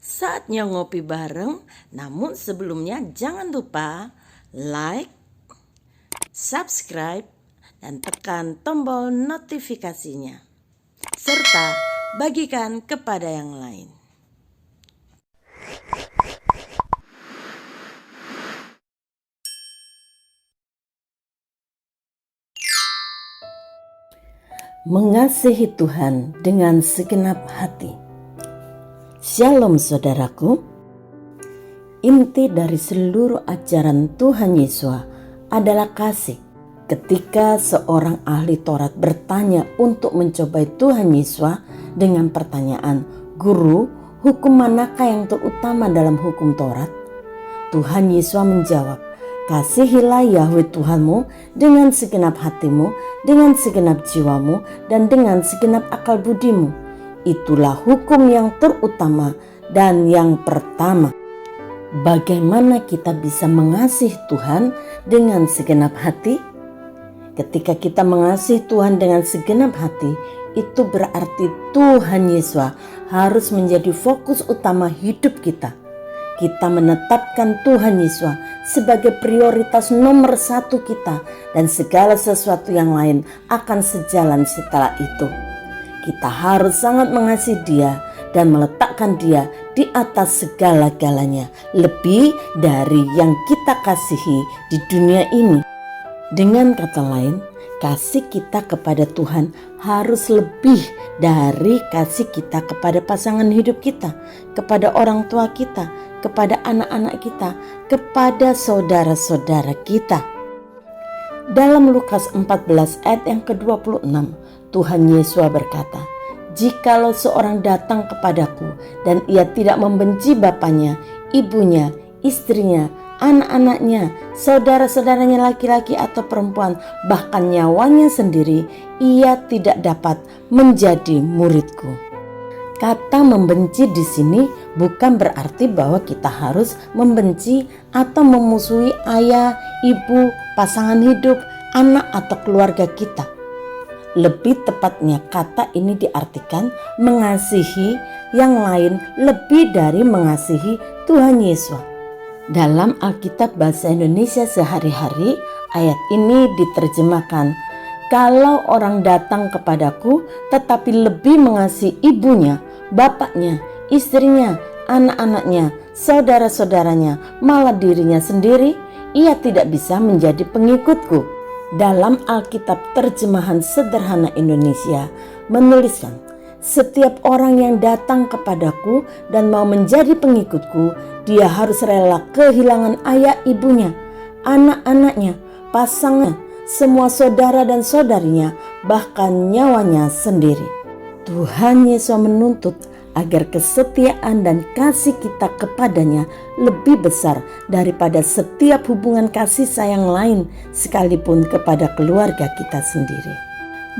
Saatnya ngopi bareng, namun sebelumnya jangan lupa like, subscribe, dan tekan tombol notifikasinya. Serta bagikan kepada yang lain. Mengasihi Tuhan dengan segenap hati. Shalom saudaraku. Inti dari seluruh ajaran Tuhan Yesus adalah kasih. Ketika seorang ahli Taurat bertanya untuk mencobai Tuhan Yesus dengan pertanyaan, "Guru, hukum manakah yang terutama dalam hukum Taurat?" Tuhan Yesus menjawab, "Kasihilah Yahweh Tuhanmu dengan segenap hatimu, dengan segenap jiwamu, dan dengan segenap akal budimu. Itulah hukum yang terutama dan yang pertama." Bagaimana kita bisa mengasihi Tuhan dengan segenap hati? Ketika kita mengasihi Tuhan dengan segenap hati, itu berarti Tuhan Yesus harus menjadi fokus utama hidup kita. Kita menetapkan Tuhan Yesus sebagai prioritas nomor satu kita, dan segala sesuatu yang lain akan sejalan setelah itu. Kita harus sangat mengasihi Dia dan meletakkan Dia di atas segala-galanya, lebih dari yang kita kasihi di dunia ini. Dengan kata lain, kasih kita kepada Tuhan harus lebih dari kasih kita kepada pasangan hidup kita, kepada orang tua kita, kepada anak-anak kita, kepada saudara-saudara kita. Dalam Lukas 14 ayat yang ke-26, Tuhan Yesus berkata, "Jikalau seorang datang kepadaku dan ia tidak membenci bapaknya, ibunya, istrinya, anak-anaknya, saudara-saudaranya laki-laki atau perempuan, bahkan nyawanya sendiri, ia tidak dapat menjadi muridku." Kata membenci di sini bukan berarti bahwa kita harus membenci atau memusuhi ayah, ibu, pasangan hidup, anak atau keluarga kita. Lebih tepatnya kata ini diartikan mengasihi yang lain lebih dari mengasihi Tuhan Yesus. Dalam Alkitab Bahasa Indonesia Sehari-hari, ayat ini diterjemahkan, "Kalau orang datang kepadaku tetapi lebih mengasihi ibunya, bapaknya, istrinya, anak-anaknya, saudara-saudaranya, malah dirinya sendiri, ia tidak bisa menjadi pengikutku." Dalam Alkitab terjemahan sederhana Indonesia menuliskan, "Setiap orang yang datang kepadaku dan mau menjadi pengikutku, dia harus rela kehilangan ayah ibunya, anak-anaknya, pasangan, semua saudara dan saudarinya, bahkan nyawanya sendiri." Tuhan Yesus menuntut agar kesetiaan dan kasih kita kepadanya lebih besar daripada setiap hubungan kasih sayang lain, sekalipun kepada keluarga kita sendiri.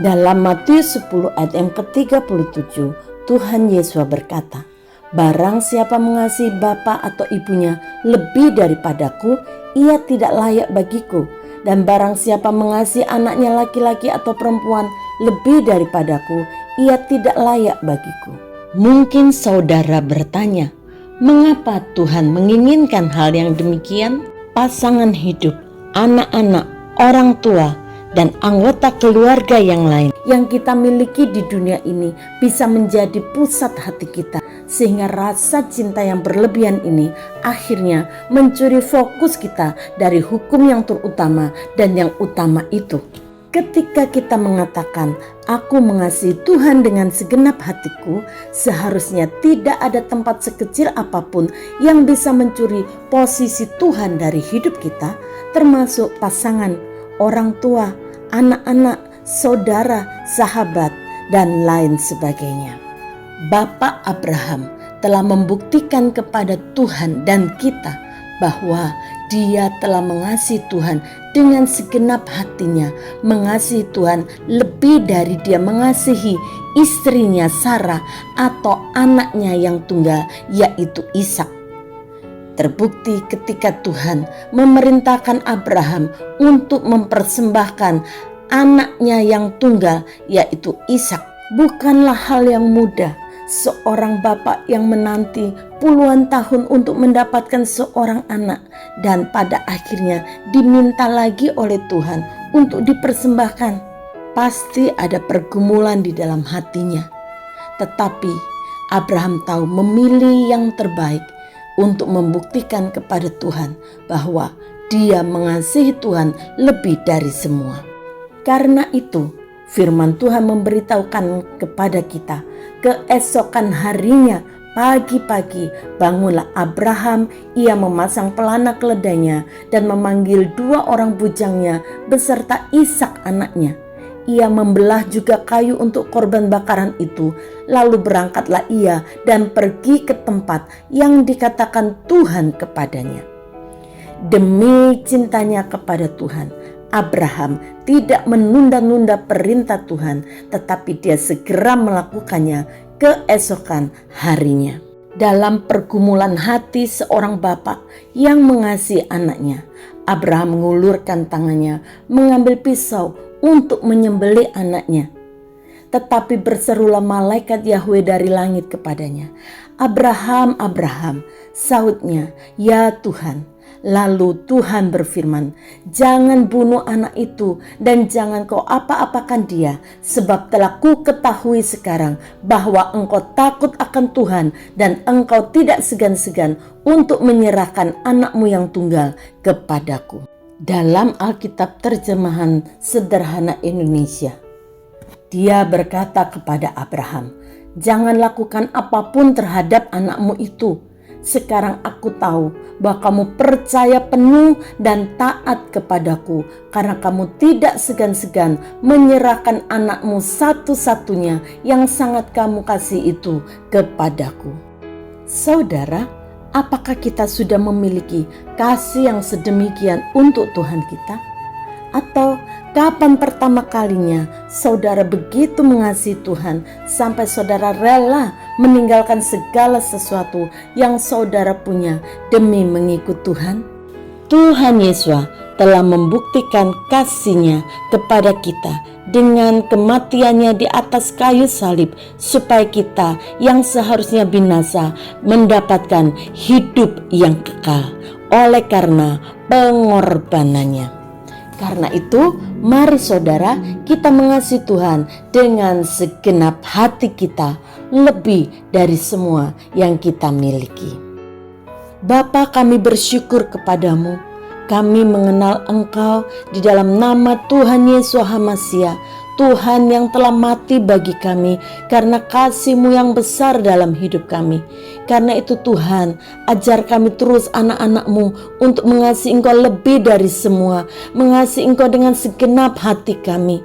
Dalam Matius 10 ayat yang ke-37, Tuhan Yesus berkata, "Barang siapa mengasihi bapa atau ibunya lebih daripadaku, ia tidak layak bagiku. Dan barang siapa mengasihi anaknya laki-laki atau perempuan lebih daripadaku, ia tidak layak bagiku." Mungkin saudara bertanya, mengapa Tuhan menginginkan hal yang demikian? Pasangan hidup, anak-anak, orang tua, dan anggota keluarga yang lain yang kita miliki di dunia ini bisa menjadi pusat hati kita, sehingga rasa cinta yang berlebihan ini akhirnya mencuri fokus kita dari hukum yang terutama dan yang utama itu. Ketika kita mengatakan, "Aku mengasihi Tuhan dengan segenap hatiku," seharusnya tidak ada tempat sekecil apapun yang bisa mencuri posisi Tuhan dari hidup kita, termasuk pasangan, orang tua, anak-anak, saudara, sahabat, dan lain sebagainya. Bapak Abraham telah membuktikan kepada Tuhan dan kita bahwa dia telah mengasihi Tuhan dengan segenap hatinya, mengasihi Tuhan lebih dari dia mengasihi istrinya Sarah atau anaknya yang tunggal, yaitu Ishak. Terbukti ketika Tuhan memerintahkan Abraham untuk mempersembahkan anaknya yang tunggal, yaitu Ishak. Bukanlah hal yang mudah, seorang bapak yang menanti puluhan tahun untuk mendapatkan seorang anak, dan pada akhirnya diminta lagi oleh Tuhan untuk dipersembahkan. Pasti ada pergumulan di dalam hatinya. Tetapi Abraham tahu memilih yang terbaik untuk membuktikan kepada Tuhan bahwa dia mengasihi Tuhan lebih dari semua. Karena itu, firman Tuhan memberitahukan kepada kita, keesokan harinya pagi-pagi bangunlah Abraham, ia memasang pelana keledainya dan memanggil 2 orang bujangnya beserta Ishak anaknya. Ia membelah juga kayu untuk korban bakaran itu, lalu berangkatlah ia dan pergi ke tempat yang dikatakan Tuhan kepadanya. Demi cintanya kepada Tuhan, Abraham tidak menunda-nunda perintah Tuhan, tetapi dia segera melakukannya keesokan harinya. Dalam pergumulan hati seorang bapak yang mengasihi anaknya, Abraham mengulurkan tangannya, mengambil pisau untuk menyembelih anaknya. Tetapi berserulah malaikat Yahweh dari langit kepadanya, "Abraham, Abraham," sahutnya, "Ya Tuhan." Lalu Tuhan berfirman, "Jangan bunuh anak itu dan jangan kau apa-apakan dia, sebab telah ku ketahui sekarang bahwa engkau takut akan Tuhan dan engkau tidak segan-segan untuk menyerahkan anakmu yang tunggal kepadaku." Dalam Alkitab terjemahan sederhana Indonesia, dia berkata kepada Abraham, "Jangan lakukan apapun terhadap anakmu itu. Sekarang aku tahu bahwa kamu percaya penuh dan taat kepadaku karena kamu tidak segan-segan menyerahkan anakmu satu-satunya yang sangat kamu kasih itu kepadaku." Saudara, apakah kita sudah memiliki kasih yang sedemikian untuk Tuhan kita? Atau kapan pertama kalinya saudara begitu mengasihi Tuhan sampai saudara rela meninggalkan segala sesuatu yang saudara punya demi mengikut Tuhan? Tuhan Yesus telah membuktikan kasih-Nya kepada kita dengan kematiannya di atas kayu salib, supaya kita yang seharusnya binasa mendapatkan hidup yang kekal oleh karena pengorbanannya. Karena itu, mari saudara, kita mengasihi Tuhan dengan segenap hati kita, lebih dari semua yang kita miliki. Bapa, kami bersyukur kepadamu. Kami mengenal Engkau di dalam nama Tuhan Yesus Hamasiah, Tuhan yang telah mati bagi kami karena kasih-Mu yang besar dalam hidup kami. Karena itu Tuhan, ajar kami terus anak-anak-Mu untuk mengasihi Engkau lebih dari semua, mengasihi Engkau dengan segenap hati kami.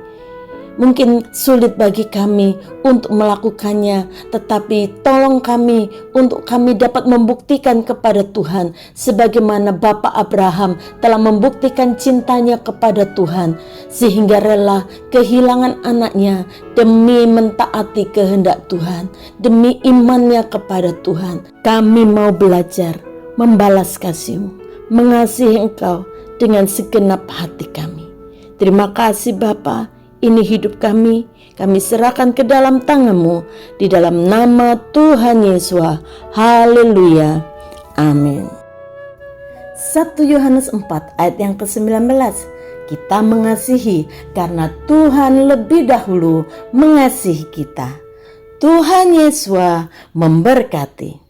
Mungkin sulit bagi kami untuk melakukannya, tetapi tolong kami untuk kami dapat membuktikan kepada Tuhan sebagaimana Bapak Abraham telah membuktikan cintanya kepada Tuhan, sehingga rela kehilangan anaknya demi mentaati kehendak Tuhan, demi imannya kepada Tuhan. Kami mau belajar membalas kasih-Mu, mengasihi Engkau dengan segenap hati kami. Terima kasih Bapa. Ini hidup kami serahkan ke dalam tangan-Mu, di dalam nama Tuhan Yesus. Haleluya. Amin. 1 Yohanes 4 ayat yang ke-19. Kita mengasihi karena Tuhan lebih dahulu mengasihi kita. Tuhan Yesus memberkati.